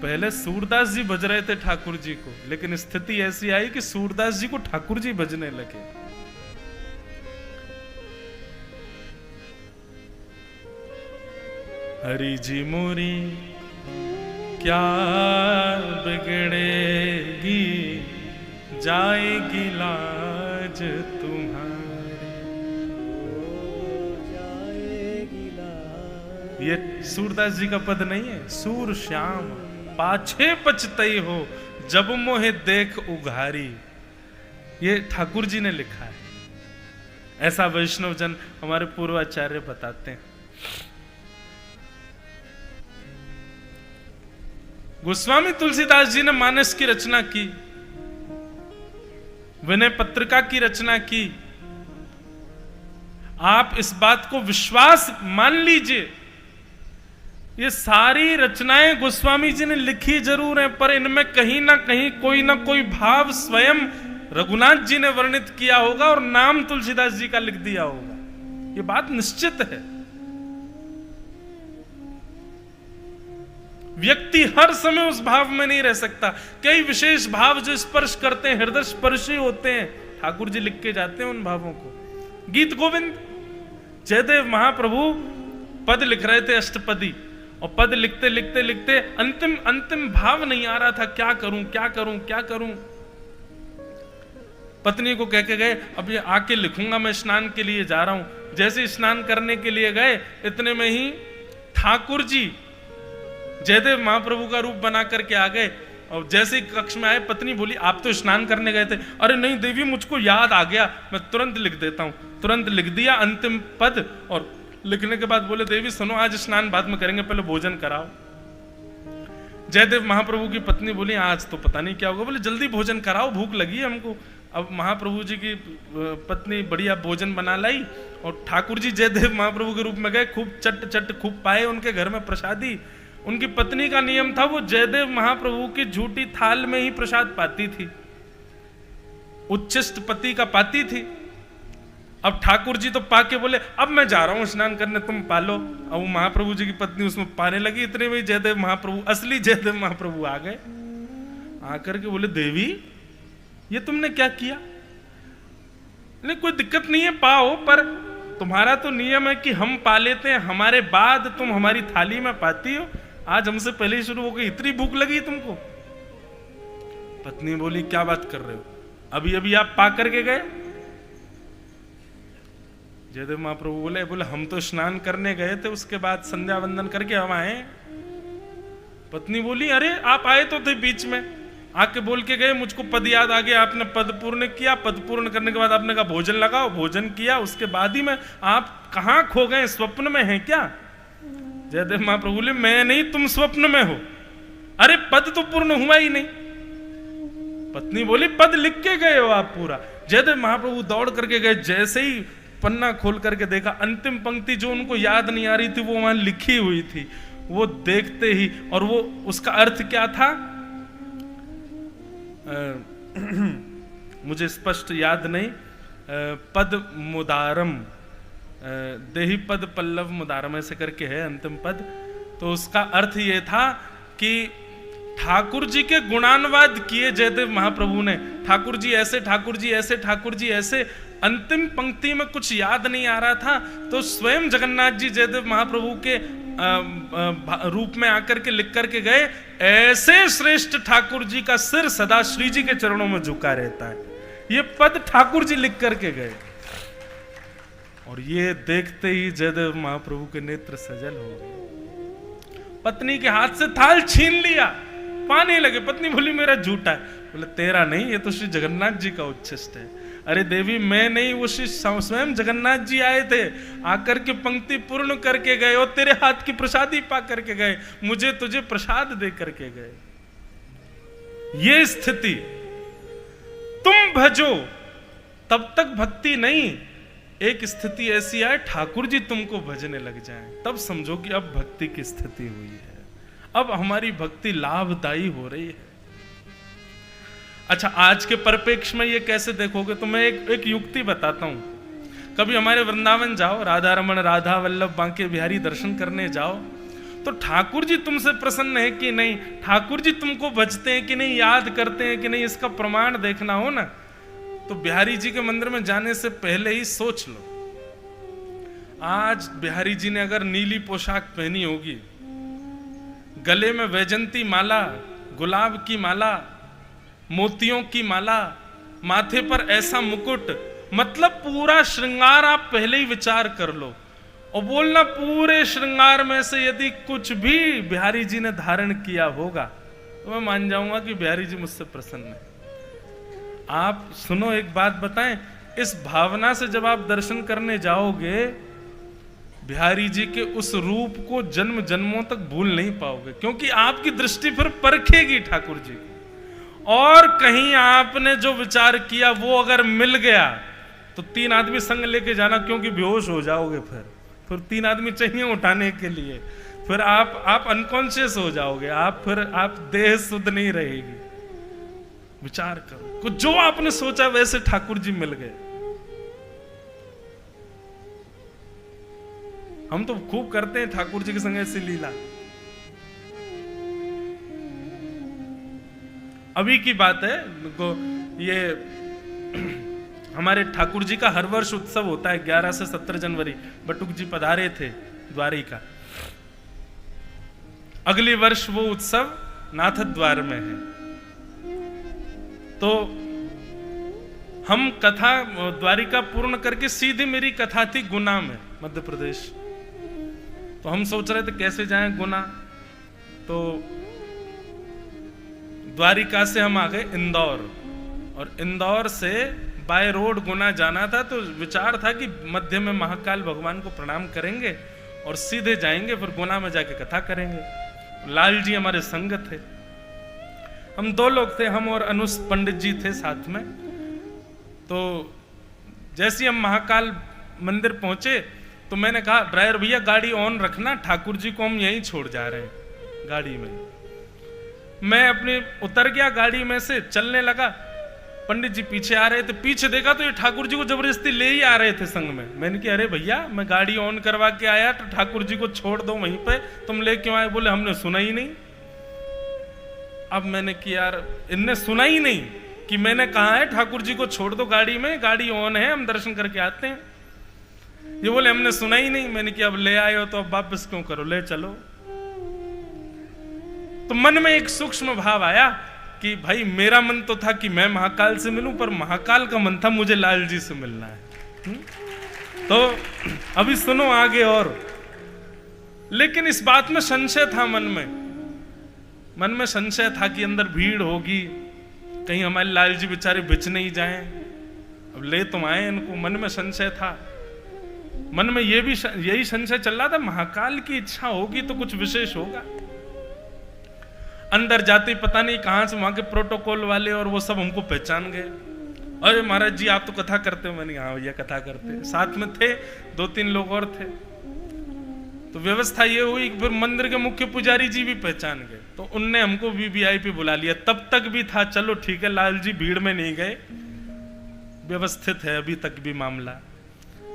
Speaker 1: पहले सूरदास जी भज रहे थे ठाकुर जी को, लेकिन स्थिति ऐसी आई कि सूरदास जी को ठाकुर जी भजने लगे। हरि जी मोरी क्या बिगड़ेगी, जाएगी लाज तुम्हारी। ये सूरदास जी का पद नहीं है। सूर श्याम पाछे पछतई हो, जब मोहे देख उघारी, ये ठाकुर जी ने लिखा है। ऐसा वैष्णव जन हमारे पूर्वाचार्य बताते हैं। गोस्वामी तुलसीदास जी ने मानस की रचना की, विनय पत्रिका की रचना की। आप इस बात को विश्वास मान लीजिए, ये सारी रचनाएं गोस्वामी जी ने लिखी जरूर हैं, पर इनमें कहीं ना कहीं कोई ना कोई भाव स्वयं रघुनाथ जी ने वर्णित किया होगा और नाम तुलसीदास जी का लिख दिया होगा। ये बात निश्चित है। व्यक्ति हर समय उस भाव में नहीं रह सकता। कई विशेष भाव जो स्पर्श करते हैं, हृदय स्पर्शी होते हैं, ठाकुर जी लिख के जाते हैं उन भावों को। गीत गोविंद जयदेव महाप्रभु पद लिख रहे थे अष्टपदी, और पद लिखते लिखते लिखते अंतिम भाव नहीं आ रहा था। क्या करूं क्या करूं क्या करूं। पत्नी को कह के गए, अब ये आके लिखूंगा, मैं स्नान के लिए जा रहा हूं। जैसे स्नान करने के लिए गए, इतने में ही ठाकुर जी जयदेव महाप्रभु का रूप बना करके आ गए। और जैसे ही कक्ष में आए, पत्नी बोली, आप तो स्नान करने गए थे। अरे नहीं देवी, मुझको याद आ गया, मैं तुरंत लिख देता हूं। तुरंत लिख दिया अंतिम पद, और लिखने के बाद बोले, देवी सुनो, आज स्नान बाद में करेंगे, पहले भोजन कराओ। जयदेव महाप्रभु की पत्नी बोली, आज तो पता नहीं क्या होगा। बोले जल्दी भोजन कराओ, भूख लगी है हमको। अब महाप्रभु जी की पत्नी बढ़िया भोजन बना लाई, और ठाकुर जी जयदेव महाप्रभु के रूप में गए। खूब चट चट खूब पाए उनके घर में प्रसादी। उनकी पत्नी का नियम था, वो जयदेव महाप्रभु की झूठी थाल में ही प्रसाद पाती थी, उच्छिष्ट पति का पाती थी। अब ठाकुर जी तो पाके बोले, अब मैं जा रहा हूं स्नान करने, तुम पालो। अब वो महाप्रभु जी की पत्नी उसमें पाने लगी। इतने में जयदेव महाप्रभु, असली जयदेव महाप्रभु आ गए। आकर के बोले, देवी ये तुमने क्या किया? नहीं कोई दिक्कत नहीं है, पाओ, पर तुम्हारा तो नियम है कि हम पा लेते हैं, हमारे बाद तुम हमारी थाली में पाती हो। आज हमसे पहले ही शुरू हो गई, इतनी भूख लगी तुमको? पत्नी बोली, क्या बात कर रहे हो, अभी अभी आप पा करके गए? जयदेव महाप्रभु बोले हम तो स्नान करने गए थे, उसके बाद संध्या वंदन करके हम आए। पत्नी बोली, अरे आप आए तो थे बीच में, आके बोल के गए, मुझको पद याद आ गया, आपने पद पूर्ण किया। पद पूर्ण करने के बाद आपने कहा भोजन लगाओ, भोजन किया, उसके बाद ही मैं, आप कहां खो गए, स्वप्न में हैं क्या? जयदेव महाप्रभु बोले, मैं नहीं, तुम स्वप्न में हो। अरे पद तो पूर्ण हुआ ही नहीं। पत्नी बोली, पद लिख के गए हो आप पूरा। जयदेव महाप्रभु दौड़ करके गए, जैसे ही पन्ना खोल करके देखा, अंतिम पंक्ति जो उनको याद नहीं आ रही थी वो वहां लिखी हुई थी। वो देखते ही, और वो उसका अर्थ क्या था मुझे स्पष्ट याद नहीं, पद मुदारम, देही पद पल्लव मुदारम ऐसे करके है अंतिम पद। तो उसका अर्थ ये था कि ठाकुर जी के गुणानुवाद किए जयदेव महाप्रभु ने। ठाकुर जी ऐसे, ठाकुर जी ऐसे, ठाकुर जी ऐसे। अंतिम पंक्ति में कुछ याद नहीं आ रहा था, तो स्वयं जगन्नाथ जी जयदेव महाप्रभु के रूप में आकर के लिख करके गए, ऐसे श्रेष्ठ ठाकुर जी का सिर सदा श्री जी के चरणों में झुका रहता है। ये पद ठाकुर जी लिख करके गए, और ये देखते ही जयदेव महाप्रभु के नेत्र सजल हो गए। पत्नी के हाथ से थाल छीन लिया, पाने लगे। पत्नी बोली मेरा झूठा है। बोले तेरा नहीं, ये तो श्री जगन्नाथ जी का उच्छिष्ट है। अरे देवी मैं नहीं, वो श्री स्वयं जगन्नाथ जी आए थे, आकर के पंक्ति पूर्ण करके गए और तेरे हाथ की प्रसादी पा करके गए, मुझे तुझे प्रसाद दे करके गए। ये स्थिति तुम भजो तब तक भक्ति नहीं, एक स्थिति ऐसी आए ठाकुर जी तुमको भजने लग जाएं, तब समझो कि अब भक्ति की स्थिति हुई है, अब हमारी भक्ति लाभदायी हो रही है। अच्छा, आज के परिप्रेक्ष्य में ये कैसे देखोगे? तो मैं एक युक्ति बताता हूं। कभी हमारे वृंदावन जाओ, राधा रमन, राधा वल्लभ, बांके बिहारी दर्शन करने जाओ, तो ठाकुर जी तुमसे प्रसन्न है कि नहीं, ठाकुर जी तुमको भजते हैं कि नहीं, याद करते हैं कि नहीं, इसका प्रमाण देखना हो ना, तो बिहारी जी के मंदिर में जाने से पहले ही सोच लो। आज बिहारी जी ने अगर नीली पोशाक पहनी होगी, गले में वैजंती माला, गुलाब की माला, मोतियों की माला, माथे पर ऐसा मुकुट, मतलब पूरा श्रृंगार आप पहले ही विचार कर लो और बोलना पूरे श्रृंगार में से यदि कुछ भी बिहारी जी ने धारण किया होगा तो मैं मान जाऊंगा कि बिहारी जी मुझसे प्रसन्न है। आप सुनो, एक बात बताएं, इस भावना से जब आप दर्शन करने जाओगे, बिहारी जी के उस रूप को जन्म जन्मों तक भूल नहीं पाओगे, क्योंकि आपकी दृष्टि फिर परखेगी ठाकुर जी को। और कहीं आपने जो विचार किया वो अगर मिल गया तो 3 आदमी संग लेके जाना, क्योंकि बेहोश हो जाओगे। फिर 3 आदमी चाहिए उठाने के लिए, फिर आप अनकॉन्शियस हो जाओगे, आप देह शुद्ध नहीं रहेगी। विचार करो, कुछ जो आपने सोचा वैसे ठाकुर जी मिल गए। हम तो खूब करते हैं ठाकुर जी के संग ऐसी लीला। अभी की बात है, ये हमारे ठाकुर जी का हर वर्ष उत्सव होता है 11 से 17 जनवरी। बटुक जी पधारे थे द्वारिका। अगले वर्ष वो उत्सव नाथ द्वार में है। तो हम कथा द्वारिका पूर्ण करके सीधी मेरी कथा थी गुना में, मध्य प्रदेश। तो हम सोच रहे थे कैसे जाएं गुना, तो द्वारिका से हम आ गए इंदौर, और इंदौर से बाय रोड गुना जाना था। तो विचार था कि मध्य में महाकाल भगवान को प्रणाम करेंगे और सीधे जाएंगे, फिर गुना में जाके कथा करेंगे। लाल जी हमारे संग थे, हम 2 लोग थे, हम और अनुस पंडित जी थे साथ में। तो जैसे हम महाकाल मंदिर पहुंचे तो मैंने कहा ड्राइवर भैया गाड़ी ऑन रखना, ठाकुर जी को हम यहीं छोड़ जा रहे हैं गाड़ी में। मैं अपने उतर गया गाड़ी में से, चलने लगा। पंडित जी पीछे आ रहे थे, पीछे देखा तो ये ठाकुर जी को जबरदस्ती ले ही आ रहे थे संग में। मैंने कहा अरे भैया मैं गाड़ी ऑन करवा के आया, तो ठाकुर जी को छोड़ दो वहीं पे, तुम ले क्यों आए? बोले हमने सुना ही नहीं। अब मैंने कि यार इनने सुना ही नहीं कि मैंने कहा है ठाकुर जी को छोड़ दो गाड़ी में, गाड़ी ऑन है, हम दर्शन करके आते हैं। ये बोले हमने सुना ही नहीं। मैंने कि अब ले आए हो तो अब वापस क्यों करो, ले चलो। तो मन में एक सूक्ष्म भाव आया कि भाई मेरा मन तो था कि मैं महाकाल से मिलूं, पर महाकाल का मन था मुझे लाल जी से मिलना है। तो अभी सुनो आगे और। लेकिन इस बात में संशय था मन में संशय था कि अंदर भीड़ होगी, कहीं हमारे लाल जी बेचारे बिच नहीं जाएं, अब ले तुम आए इनको। मन में संशय था, मन में यही संशय चल रहा था, महाकाल की इच्छा होगी तो कुछ विशेष होगा। अंदर जाते ही पता नहीं कहां से वहां के प्रोटोकॉल वाले और वो सब हमको पहचान गए। अरे महाराज जी आप तो कथा करते हो। मैंने हाँ भैया कथा करते। साथ में थे 2-3 लोग और थे। तो व्यवस्था ये हुई कि फिर मंदिर के मुख्य पुजारी जी भी पहचान गए, तो उनने हमको वीवीआईपी बुला लिया। तब तक भी था चलो ठीक है, लाल जी भीड़ में नहीं गए, व्यवस्थित है अभी तक भी मामला।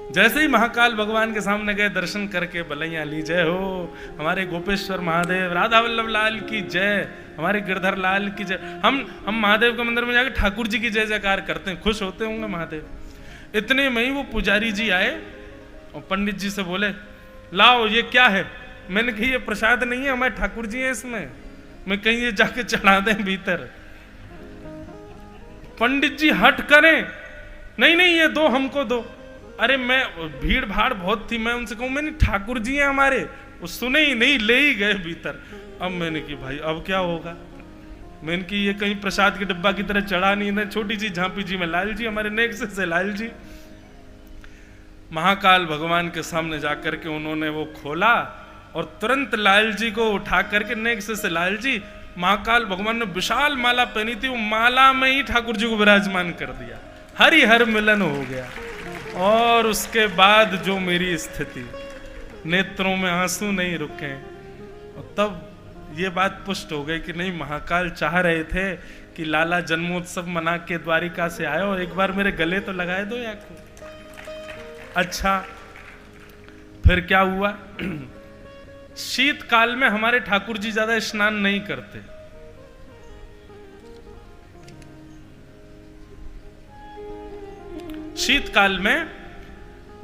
Speaker 1: जैसे ही महाकाल भगवान के सामने गए, दर्शन करके बलैया ली, जय हो हमारे गोपेश्वर महादेव, राधा वल्लभ लाल की जय, हमारे गिरधर लाल की जय। हम महादेव के मंदिर में जाकर ठाकुर जी की जय जयकार करते हैं, खुश होते होंगे महादेव। इतने में ही वो पुजारी जी आए और पंडित जी से बोले लाओ ये क्या है? मैंने कही ये प्रसाद नहीं है, हमारे ठाकुर जी है इसमें, मैं कहीं ये जाके चढ़ा दें भीतर। पंडित जी हट करें, नहीं ये दो हमको दो। अरे मैं भीड़ भाड़ बहुत थी, मैं उनसे कहूं मैंने ठाकुर जी हैं हमारे, वो सुने ही नहीं, ले ही गए भीतर। अब मैंने कि भाई अब क्या होगा, मैंने कि ये कहीं प्रसाद के डिब्बा की तरह चढ़ा नहीं है, छोटी सी झांपी जी में लाल जी, हमारे नेक्स्ट से लाल जी। महाकाल भगवान के सामने जाकर के उन्होंने वो खोला और तुरंत लाल जी को उठा करके नेक्स्ट से लाल जी, महाकाल भगवान ने विशाल माला पहनी थी, वो माला में ही ठाकुर जी को विराजमान कर दिया, हरिहर मिलन हो गया। और उसके बाद जो मेरी स्थिति, नेत्रों में आंसू नहीं रुके, और तब ये बात पुष्ट हो गई कि नहीं, महाकाल चाह रहे थे कि लाला जन्मोत्सव मना के द्वारिका से आए और एक बार मेरे गले तो लगाए दो या को। अच्छा, फिर क्या हुआ? शीतकाल में हमारे ठाकुर जी ज्यादा स्नान नहीं करते। शीतकाल में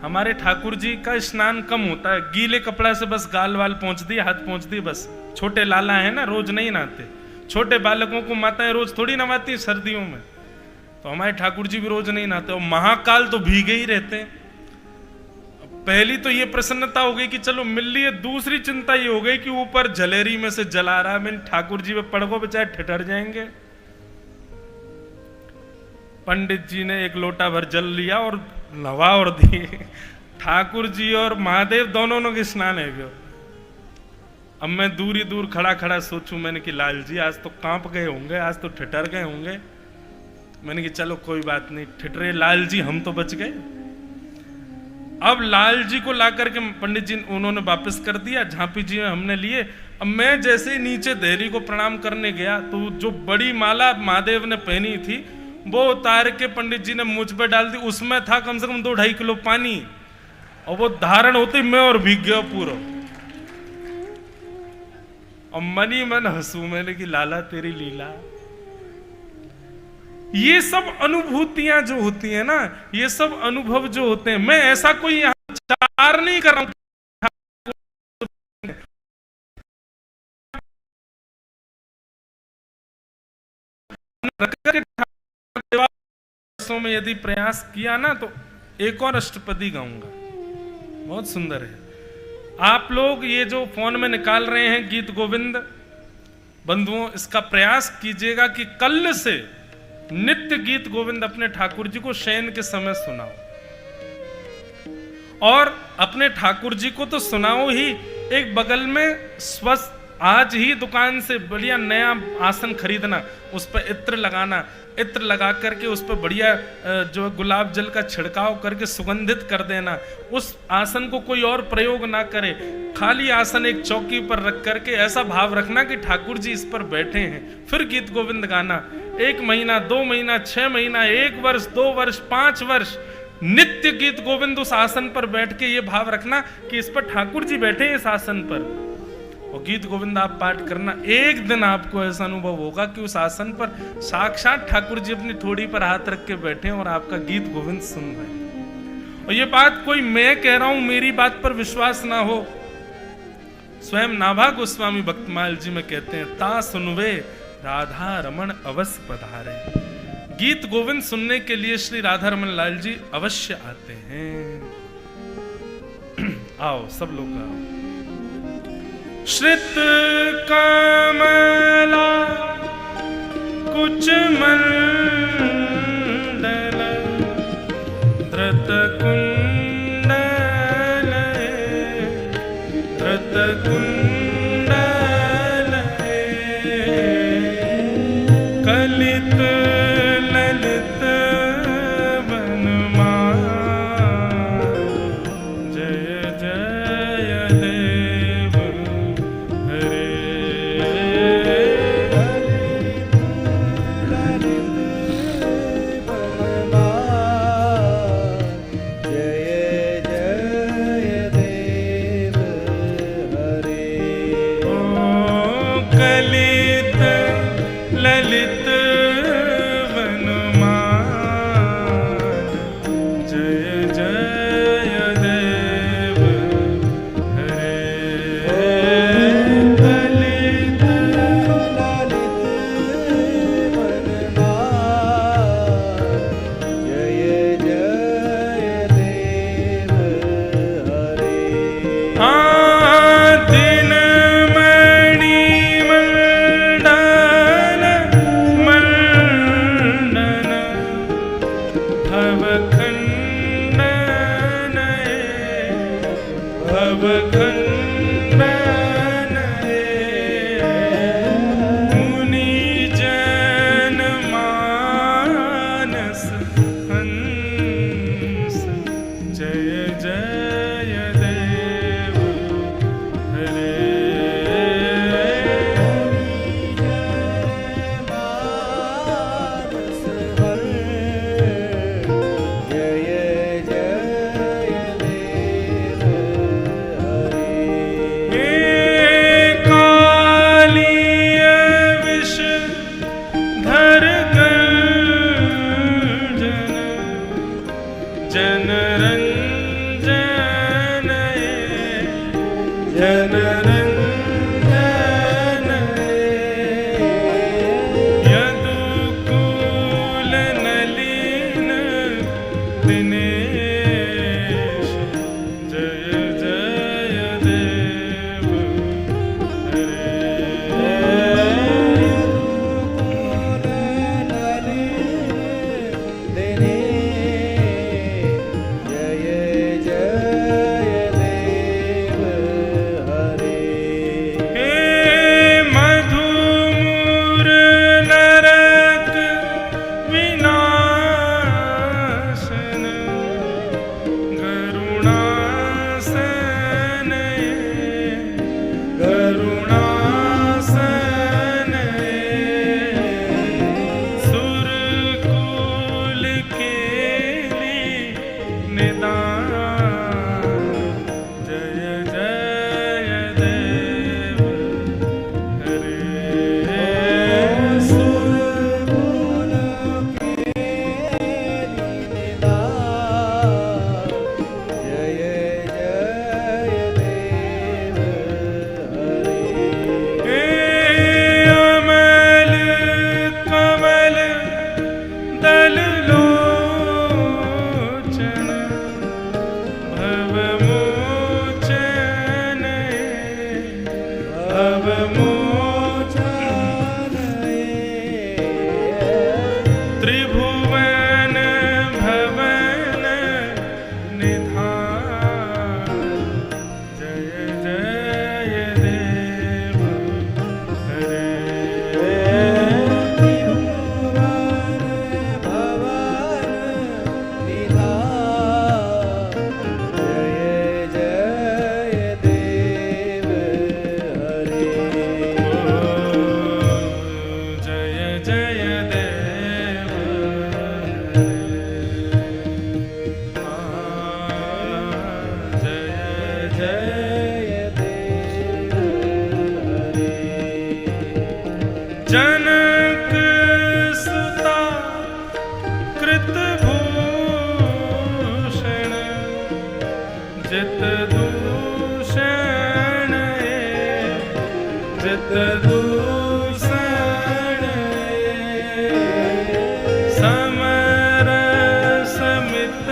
Speaker 1: हमारे ठाकुर जी का स्नान कम होता है, गीले कपड़ा से बस गाल वाल पहुंच दी, हाथ पहुंच दी बस। छोटे लाला है ना, रोज नहीं नहाते। छोटे बालकों को माताएं रोज थोड़ी नहवाती सर्दियों में, तो हमारे ठाकुर जी भी रोज नहीं नहाते। और महाकाल तो भीगे ही रहते हैं। पहली तो ये प्रसन्नता हो गई कि चलो मिल लिए, दूसरी चिंता ये हो गई कि ऊपर जलेरी में से जला रहा, मैं ठाकुर जी पे पड़गो बेचारे ठिठर जाएंगे। पंडित जी ने एक लोटा भर जल लिया और नवा और दिए। ठाकुर जी और महादेव दोनों के स्नान है गयो। अब मैं दूर ही दूर खड़ा खड़ा सोचूं, मैंने कि लाल जी आज तो कांप गए होंगे, आज तो ठिठर गए होंगे। मैंने कि चलो कोई बात नहीं, ठिठरे लाल जी, हम तो बच गए। अब लाल जी को ला करके पंडित जी उन्होंने वापस कर दिया, झांपी जी हमने लिए। अब मैं जैसे नीचे देहरी को प्रणाम करने गया तो जो बड़ी माला महादेव ने पहनी थी वो उतार के पंडित जी ने मुझ पे डाल दी। उसमें था कम से कम 2-2.5 किलो पानी, और वो धारण होते मैं और भीग गया पूरा। और मनी मन हंसू मैंने कि लाला तेरी लीला। ये सब अनुभूतियां जो होती है ना, ये सब अनुभव जो होते हैं, मैं ऐसा कोई यहां चार नहीं कर रहा हूं। में यदि प्रयास किया ना तो एक और अष्टपदी गाऊंगा, बहुत सुंदर है। आप लोग ये जो फोन में निकाल रहे हैं गीत गोविंद बंधुओं, इसका प्रयास कीजिएगा कि कल से नित्य गीत गोविंद अपने ठाकुर जी को शयन के समय सुनाओ। और अपने ठाकुर जी को तो सुनाओ ही, एक बगल में स्वस्थ आज ही दुकान से बढ़िया नया आसन खरीदना, उस पर इत्र लगाना, इत्र लगा करके उस पर बढ़िया जो गुलाब जल का छिड़काव करके सुगंधित कर देना। उस आसन को कोई और प्रयोग ना करे, खाली आसन एक चौकी पर रख करके ऐसा भाव रखना कि ठाकुर जी इस पर बैठे हैं। फिर गीत गोविंद गाना 1 महीना, 2 महीना, 6 महीना, 1 वर्ष, 2 वर्ष, 5 वर्ष नित्य गीत गोविंद उस आसन पर बैठ के ये भाव रखना कि इस पर ठाकुर जी बैठे हैं इस आसन पर। और गीत गोविंद आप पाठ करना, एक दिन आपको ऐसा अनुभव होगा कि उस आसन पर साक्षात ठाकुर जी अपनी थोड़ी पर हाथ रख के बैठे हैं और आपका गीत गोविंद सुन रहे हैं। और ये बात कोई मैं कह रहा हूं, मेरी बात पर विश्वास ना हो, स्वयं नाभा गोस्वामी भक्तमाल जी में कहते हैं, ता सुनवे राधा रमन अवश्य पधारे। गीत गोविंद सुनने के लिए श्री राधा रमन लाल जी अवश्य आते हैं। आओ सब लोग आओ। श्रित कमला कुच मंडल धृत कुंडल धृत कुंडल कलित ललित वनमा जय जय देव हरे।
Speaker 2: जय जय देव हरे।
Speaker 1: भवखंडन मुनि जन मानस हंस जय जय देव हरे जनरंजन यदुकुल नलिन दिनेश जय जय देव हरे त्रिभुवन भवन निधान जय जय देव हरे त्रिभुवन भवन निधान जय जय देव हरे जय जय देव जनक सुता कृत भूषण जित दूषण जित दूषण समर समित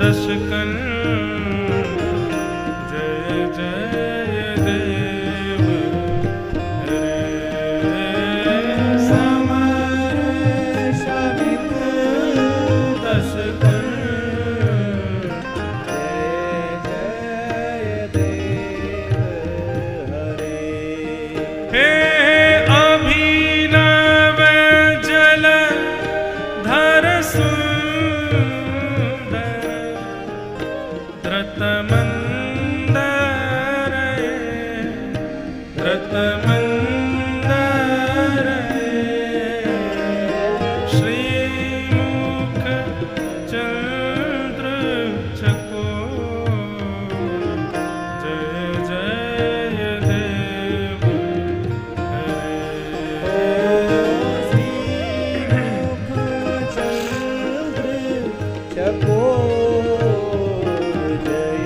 Speaker 1: दशकन जय जय देव अभिनव जल धर सुंदर धृत मंदर धृत मंदर श्रीमुख चंद्र चकोर जय जय देव
Speaker 2: चकोर जय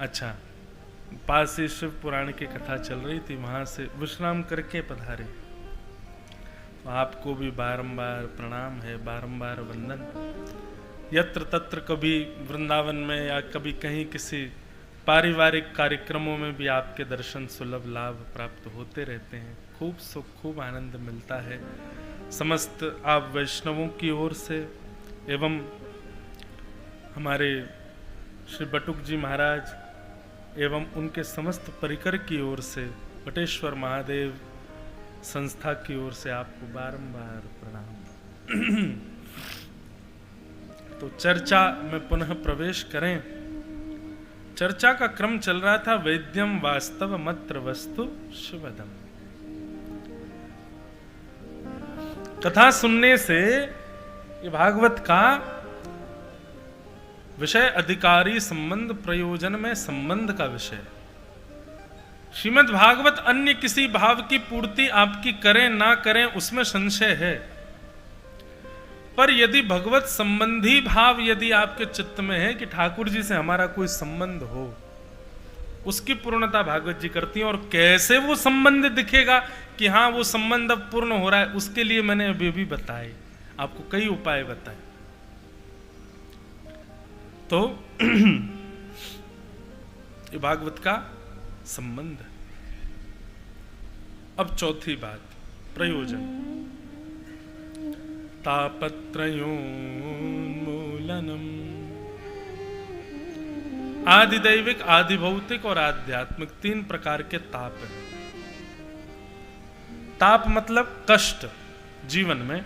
Speaker 1: अच्छा, पास ही शिव पुराण की कथा चल रही थी, वहां से विश्राम करके पधारे। तो आपको भी बारंबार प्रणाम है, बारंबार वंदन। यत्र तत्र कभी वृंदावन में या कभी कहीं किसी पारिवारिक कार्यक्रमों में भी आपके दर्शन सुलभ लाभ प्राप्त होते रहते हैं। खूब सुख, खूब आनंद मिलता है। समस्त आप वैष्णवों की ओर से एवं हमारे श्री बटुक जी महाराज एवं उनके समस्त परिकर की ओर से, बटेश्वर महादेव संस्था की ओर से आपको बारंबार प्रणाम। तो चर्चा में पुनः प्रवेश करें। चर्चा का क्रम चल रहा था वैद्यम वास्तव मत्र वस्तु शिवदम। कथा सुनने से ये भागवत का विषय अधिकारी संबंध प्रयोजन में संबंध का विषय। श्रीमद् भागवत अन्य किसी भाव की पूर्ति आपकी करें ना करें उसमें संशय है, पर यदि भगवत संबंधी भाव यदि आपके चित्त में है कि ठाकुर जी से हमारा कोई संबंध हो, उसकी पूर्णता भागवत जी करती हैं। और कैसे वो संबंध दिखेगा कि हाँ वो संबंध अब पूर्ण हो रहा है, उसके लिए मैंने अभी भी बताए, आपको कई उपाय बताए। तो ये भागवत का संबंध। अब चौथी बात, प्रयोजन। तापत्रयोन्मूलनम। आदिदैविक, आदि भौतिक और आध्यात्मिक तीन प्रकार के ताप हैं। ताप मतलब कष्ट। जीवन में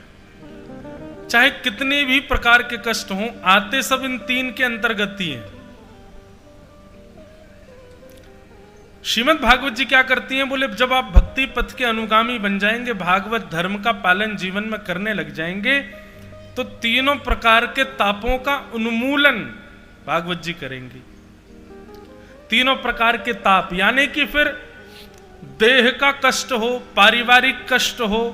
Speaker 1: चाहे कितने भी प्रकार के कष्ट हों, आते सब इन तीन के अंतर्गत ही हैं। श्रीमद् भागवत जी क्या करती हैं, बोले जब आप भक्ति पथ के अनुगामी बन जाएंगे, भागवत धर्म का पालन जीवन में करने लग जाएंगे, तो तीनों प्रकार के तापों का उन्मूलन भागवत जी करेंगी। तीनों प्रकार के ताप यानी कि फिर देह का कष्ट हो, पारिवारिक कष्ट हो,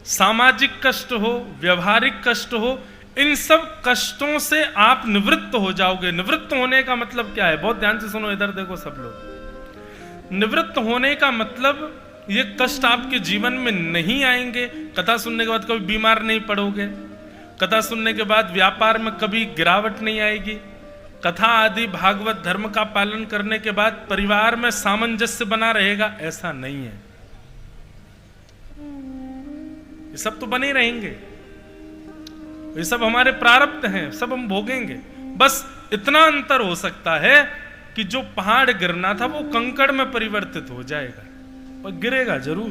Speaker 1: सामाजिक कष्ट हो, व्यवहारिक कष्ट हो, इन सब कष्टों से आप निवृत्त हो जाओगे। निवृत्त होने का मतलब क्या है? बहुत ध्यान से सुनो, इधर देखो सब लोग। निवृत्त होने का मतलब ये कष्ट आपके जीवन में नहीं आएंगे। कथा सुनने के बाद कभी बीमार नहीं पड़ोगे, कथा सुनने के बाद व्यापार में कभी गिरावट नहीं आएगी, कथा आदि भागवत धर्म का पालन करने के बाद परिवार में सामंजस्य बना रहेगा, ऐसा नहीं है। ये सब तो बने रहेंगे, ये सब हमारे प्रारब्ध हैं, सब हम भोगेंगे। बस इतना अंतर हो सकता है कि जो पहाड़ गिरना था वो कंकड़ में परिवर्तित हो जाएगा, पर गिरेगा जरूर।